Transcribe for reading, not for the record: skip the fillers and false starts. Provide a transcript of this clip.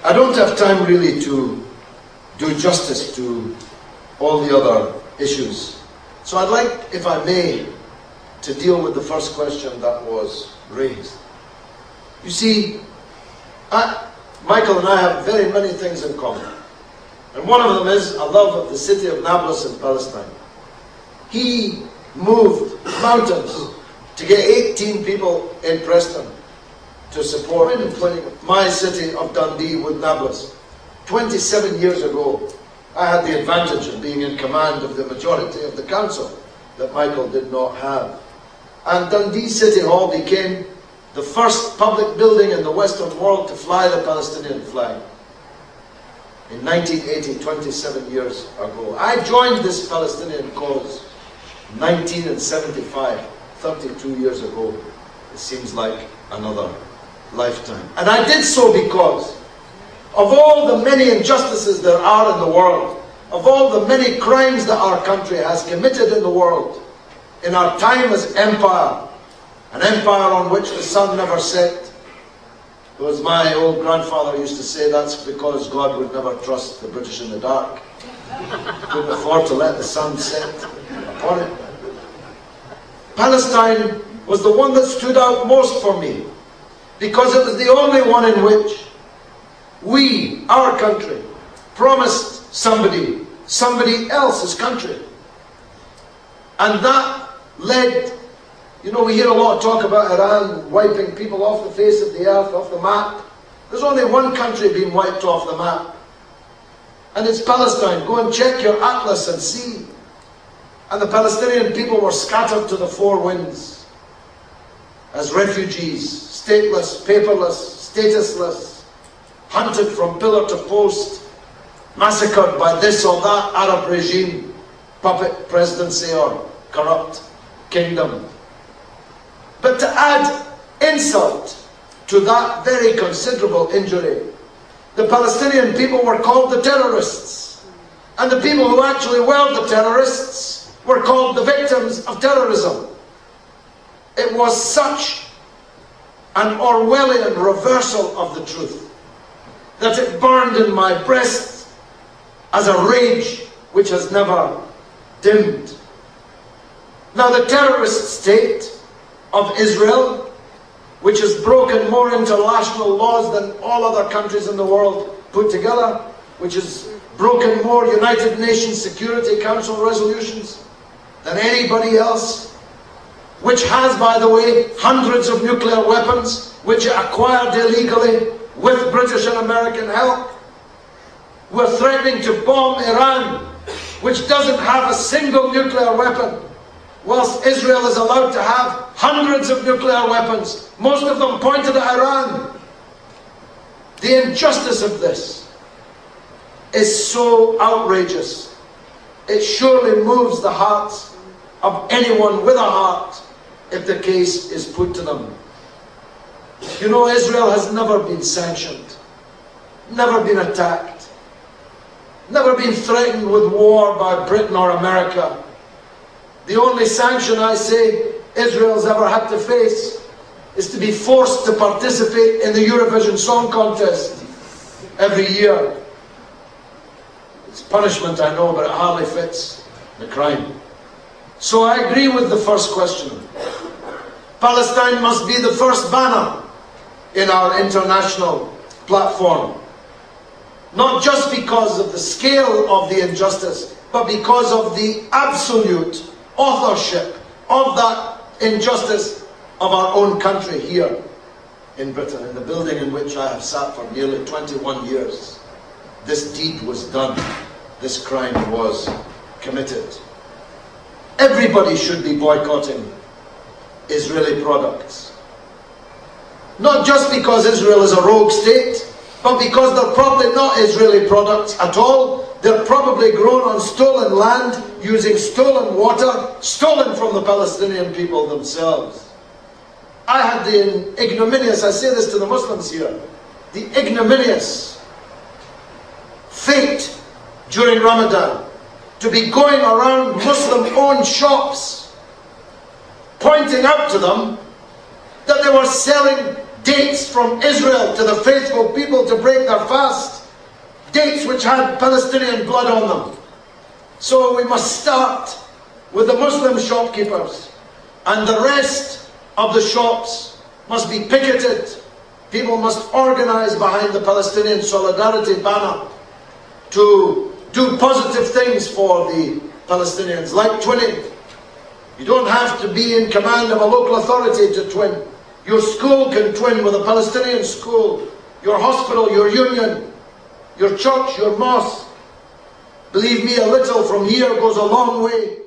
I don't have time really to do justice to all the other issues. So I'd like, if I may, to deal with the first question that was raised. You see, Michael and I have very many things in common. And one of them is a love of the city of Nablus in Palestine. He moved mountains to get 18 people in Preston to support my city of Dundee with Nablus. 27 years ago, I had the advantage of being in command of the majority of the council that Michael did not have. And Dundee City Hall became the first public building in the Western world to fly the Palestinian flag. In 1980, 27 years ago. I joined this Palestinian cause in 1975, 32 years ago. It seems like another lifetime. And I did so because of all the many injustices there are in the world, of all the many crimes that our country has committed in the world, in our time as empire, an empire on which the sun never set. As my old grandfather used to say, that's because God would never trust the British in the dark. Couldn't afford to let the sun set upon it. Palestine was the one that stood out most for me, because it was the only one in which we, our country, promised somebody else's country. And that led, you know, we hear a lot of talk about Iran wiping people off the face of the earth, off the map. There's only one country being wiped off the map, and it's Palestine. Go and check your atlas and see. And the Palestinian people were scattered to the four winds as refugees, stateless, paperless, statusless, hunted from pillar to post, massacred by this or that Arab regime, puppet presidency or corrupt kingdom. But to add insult to that very considerable injury, the Palestinian people were called the terrorists. And the people who actually were the terrorists were called the victims of terrorism. It was such an Orwellian reversal of the truth that it burned in my breast as a rage which has never dimmed. Now the terrorist state of Israel, which has broken more international laws than all other countries in the world put together, which has broken more United Nations Security Council resolutions than anybody else, which has, by the way, hundreds of nuclear weapons, which it acquired illegally with British and American help. We're threatening to bomb Iran, which doesn't have a single nuclear weapon, whilst Israel is allowed to have hundreds of nuclear weapons, most of them pointed at Iran. The injustice of this is so outrageous. It surely moves the hearts of anyone with a heart if the case is put to them. You know, Israel has never been sanctioned, never been attacked, never been threatened with war by Britain or America. The only sanction, I say, Israel's ever had to face is to be forced to participate in the Eurovision Song Contest every year. It's punishment, I know, but it hardly fits the crime. So I agree with the first question. Palestine must be the first banner in our international platform. Not just because of the scale of the injustice, but because of the absolute authorship of that injustice of our own country here in Britain, in the building in which I have sat for nearly 21 years. This deed was done. This crime was committed. Everybody should be boycotting Israeli products. Not just because Israel is a rogue state, but because they're probably not Israeli products at all. They're probably grown on stolen land, using stolen water, stolen from the Palestinian people themselves. I had the ignominious, I say this to the Muslims here, the ignominious fate during Ramadan to be going around Muslim-owned shops, pointing out to them that they were selling dates from Israel to the faithful people to break their fast, dates which had Palestinian blood on them. So we must start with the Muslim shopkeepers, and the rest of the shops must be picketed. People must organize behind the Palestinian Solidarity banner to do positive things for the Palestinians, like twinning. You don't have to be in command of a local authority to twin. Your school can twin with a Palestinian school, your hospital, your union, your church, your mosque. Believe me, a little from here goes a long way.